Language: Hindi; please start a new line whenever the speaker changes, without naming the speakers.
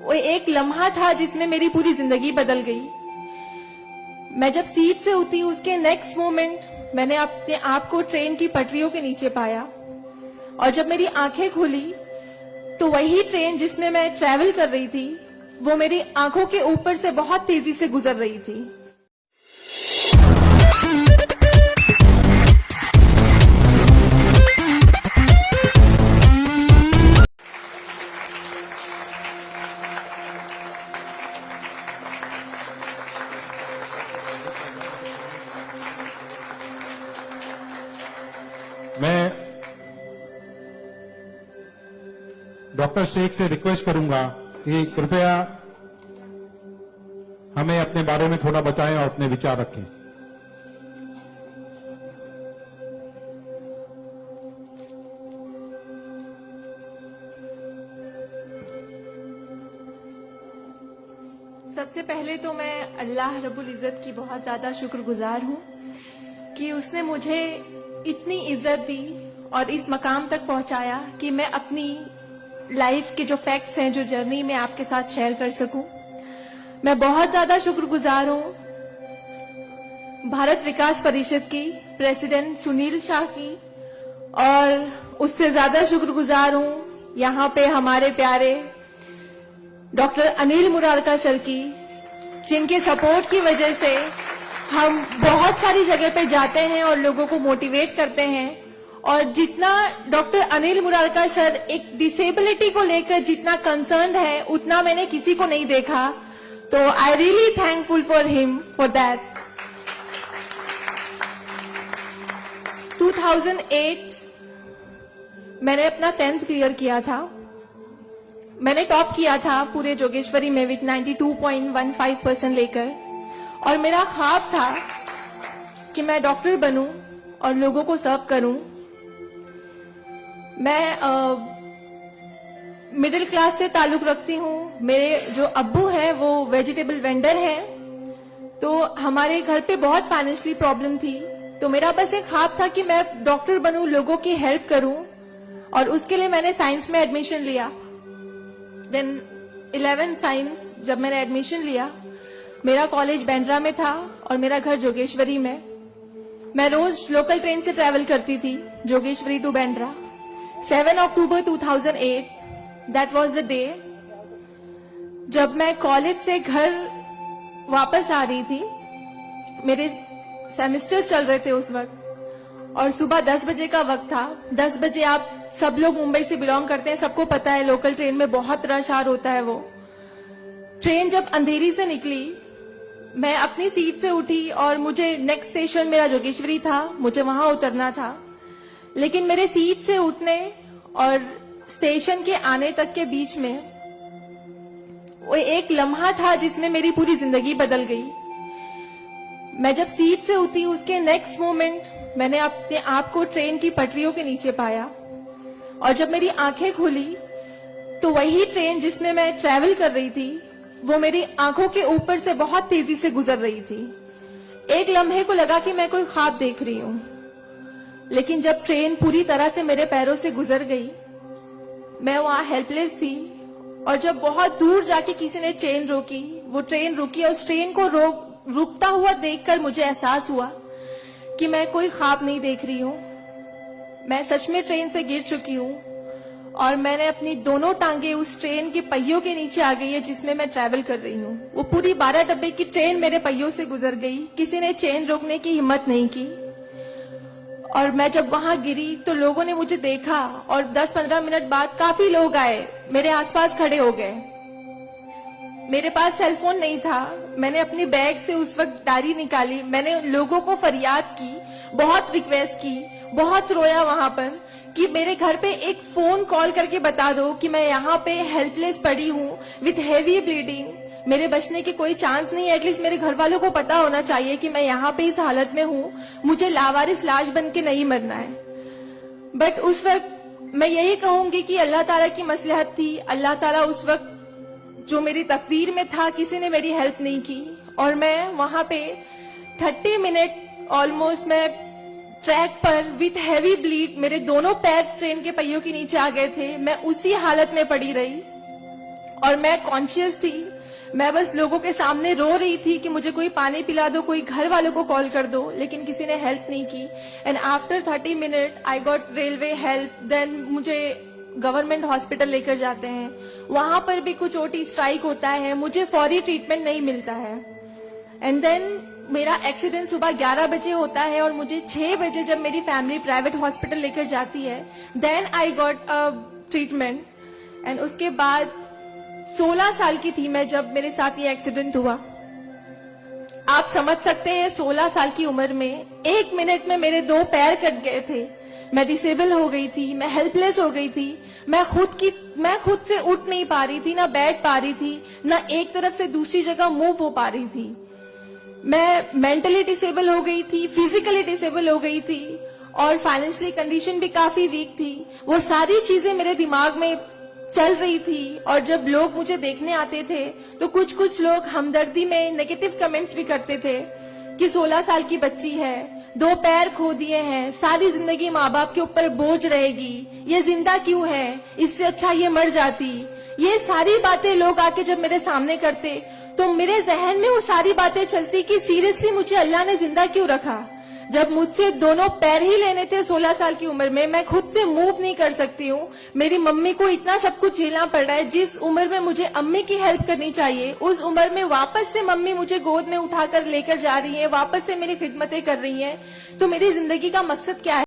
वो एक लम्हा था जिसमें मेरी पूरी जिंदगी बदल गई। मैं जब सीट से उठी उसके नेक्स्ट मोमेंट मैंने अपने आप को ट्रेन की पटरियों के नीचे पाया, और जब मेरी आंखें खुली तो वही ट्रेन जिसमें मैं ट्रैवल कर रही थी वो मेरी आंखों के ऊपर से बहुत तेजी से गुजर रही थी।
मैं डॉक्टर शेख से रिक्वेस्ट करूंगा कि कृपया हमें अपने बारे में थोड़ा बताएं और अपने विचार रखें।
सबसे पहले तो मैं अल्लाह रब्बुल इज्जत की बहुत ज्यादा शुक्रगुजार हूँ कि उसने मुझे इतनी इज्जत दी और इस मकाम तक पहुंचाया कि मैं अपनी लाइफ के जो फैक्ट्स हैं, जो जर्नी में आपके साथ शेयर कर सकूं। मैं बहुत ज्यादा शुक्रगुजार हूं भारत विकास परिषद की प्रेसिडेंट सुनील शाह की, और उससे ज्यादा शुक्रगुजार हूं यहाँ पे हमारे प्यारे डॉक्टर अनिल मुरारका सर की, जिनके सपोर्ट की वजह से हम बहुत सारी जगह पे जाते हैं और लोगों को मोटिवेट करते हैं। और जितना डॉक्टर अनिल मुरारका सर एक डिसेबिलिटी को लेकर जितना कंसर्न्ड है उतना मैंने किसी को नहीं देखा, तो I really thankful for him for that. 2008 मैंने अपना 10th क्लियर किया था। मैंने टॉप किया था पूरे जोगेश्वरी में विथ 92.15% लेकर, और मेरा ख्वाब था कि मैं डॉक्टर बनूं और लोगों को सर्व करूं। मैं मिडिल क्लास से ताल्लुक रखती हूं। मेरे जो अब्बू हैं वो वेजिटेबल वेंडर हैं, तो हमारे घर पे बहुत फाइनेंशियली प्रॉब्लम थी। तो मेरा बस एक ख्वाब था कि मैं डॉक्टर बनूं, लोगों की हेल्प करूं, और उसके लिए मैंने साइंस में एडमिशन लिया। देन 11 साइंस जब मैंने एडमिशन लिया, मेरा कॉलेज बैंड्रा में था और मेरा घर जोगेश्वरी में। मैं रोज लोकल ट्रेन से ट्रैवल करती थी Jogeshwari to Bandra. 7 October 2008 that was the day जब मैं कॉलेज से घर वापस आ रही थी। मेरे सेमेस्टर चल रहे थे उस वक्त, और सुबह 10 बजे का वक्त था। 10 बजे आप सब लोग मुंबई से बिलोंग करते हैं, सबको पता है लोकल ट्रेन में बहुत रश आर होता है। वो ट्रेन जब अंधेरी से निकली, मैं अपनी सीट से उठी और मुझे नेक्स्ट स्टेशन मेरा जोगेश्वरी था, मुझे वहां उतरना था। लेकिन मेरे सीट से उठने और स्टेशन के आने तक के बीच में वो एक लम्हा था जिसमें मेरी पूरी जिंदगी बदल गई। मैं जब सीट से उठी उसके नेक्स्ट मोमेंट मैंने अपने आप को ट्रेन की पटरियों के नीचे पाया, और जब मेरी आंखें खुली तो वही ट्रेन जिसमें मैं ट्रैवल कर रही थी वो मेरी आंखों के ऊपर से बहुत तेजी से गुजर रही थी। एक लम्हे को लगा कि मैं कोई ख्वाब देख रही हूं, लेकिन जब ट्रेन पूरी तरह से मेरे पैरों से गुजर गई, मैं वहां हेल्पलेस थी। और जब बहुत दूर जाके किसी ने चेन रोकी, वो ट्रेन रुकी, और उस ट्रेन को रुकता हुआ देखकर मुझे एहसास हुआ कि मैं कोई ख्वाब नहीं देख रही हूं, मैं सच में ट्रेन से गिर चुकी हूं, और मैंने अपनी दोनों टांगे उस ट्रेन के पहियों के नीचे आ गई है जिसमें मैं ट्रैवल कर रही हूँ। वो पूरी 12 डब्बे की ट्रेन मेरे पहियों से गुजर गई, किसी ने चेन रोकने की हिम्मत नहीं की। और मैं जब वहां गिरी तो लोगों ने मुझे देखा, और 10-15 मिनट बाद काफी लोग आए, मेरे आसपास खड़े हो गए। मेरे पास सेलफोन नहीं था। मैंने अपनी बैग से उस वक्त डायरी निकाली, मैंने लोगों को फरियाद की, बहुत रिक्वेस्ट की, बहुत रोया वहां पर कि मेरे घर पे एक फोन कॉल करके बता दो कि मैं यहाँ पे हेल्पलेस पड़ी हूँ विथ हेवी ब्लीडिंग, मेरे बचने की कोई चांस नहीं है। एटलीस्ट मेरे घर वालों को पता होना चाहिए कि मैं यहाँ पे इस हालत में हूँ, मुझे लावारिस लाश बन के नहीं मरना है। बट उस वक्त मैं यही कहूंगी कि अल्लाह ताला की मसलहत थी। अल्लाह ताला उस वक्त जो मेरी तकदीर में था, किसी ने मेरी हेल्प नहीं की, और मैं वहां पे 30 मिनट ऑलमोस्ट मैं ट्रैक पर विथ हैवी ब्लीड, मेरे दोनों पैर ट्रेन के पहियों के नीचे आ गए थे। मैं उसी हालत में पड़ी रही, और मैं कॉन्शियस थी। मैं बस लोगों के सामने रो रही थी कि मुझे कोई पानी पिला दो, कोई घर वालों को कॉल कर दो, लेकिन किसी ने हेल्प नहीं की। And after 30 minute I got railway help. Then मुझे गवर्नमेंट हॉस्पिटल लेकर जाते हैं, वहां पर भी कुछ ओटी स्ट्राइक होता है, मुझे फौरी ट्रीटमेंट नहीं मिलता है। एंड देन मेरा एक्सीडेंट सुबह 11 बजे होता है और मुझे 6 बजे जब मेरी फैमिली प्राइवेट हॉस्पिटल लेकर जाती है, then I got a treatment. And उसके बाद 16 साल की थी मैं जब मेरे साथ ये एक्सीडेंट हुआ। आप समझ सकते हैं 16 साल की उम्र में 1 मिनट में मेरे 2 पैर कट गए थे, मैं डिसेबल हो गई थी, मैं हेल्पलेस हो गई थी, मैं खुद से उठ नहीं पा रही थी, ना बैठ पा रही थी, ना एक तरफ से दूसरी जगह मूव हो पा रही थी। मैं मेंटली डिसेबल हो गई थी, फिजिकली डिसेबल हो गई थी और फाइनेंशियली कंडीशन भी काफी वीक थी। वो सारी चीजें मेरे दिमाग में चल रही थी और जब लोग मुझे देखने आते थे तो कुछ लोग हमदर्दी में नेगेटिव कमेंट्स भी करते थे कि 16 साल की बच्ची है, 2 पैर खो दिए हैं, सारी जिंदगी माँ बाप के ऊपर बोझ रहेगी, ये जिंदा क्यों है, इससे अच्छा ये मर जाती। ये सारी बातें लोग आके जब मेरे सामने करते तो मेरे जहन में वो सारी बातें चलती कि सीरियसली मुझे अल्लाह ने जिंदा क्यों रखा, जब मुझसे दोनों पैर ही लेने थे 16 साल की उम्र में, मैं खुद से मूव नहीं कर सकती हूँ। मेरी मम्मी को इतना सब कुछ झेलना पड़ रहा है। जिस उम्र में मुझे अम्मी की हेल्प करनी चाहिए, उस उम्र में वापस से मम्मी मुझे गोद में उठाकर लेकर जा रही है, वापस से मेरी खिदमतें कर रही हैं। तो मेरी जिंदगी का मकसद क्या है?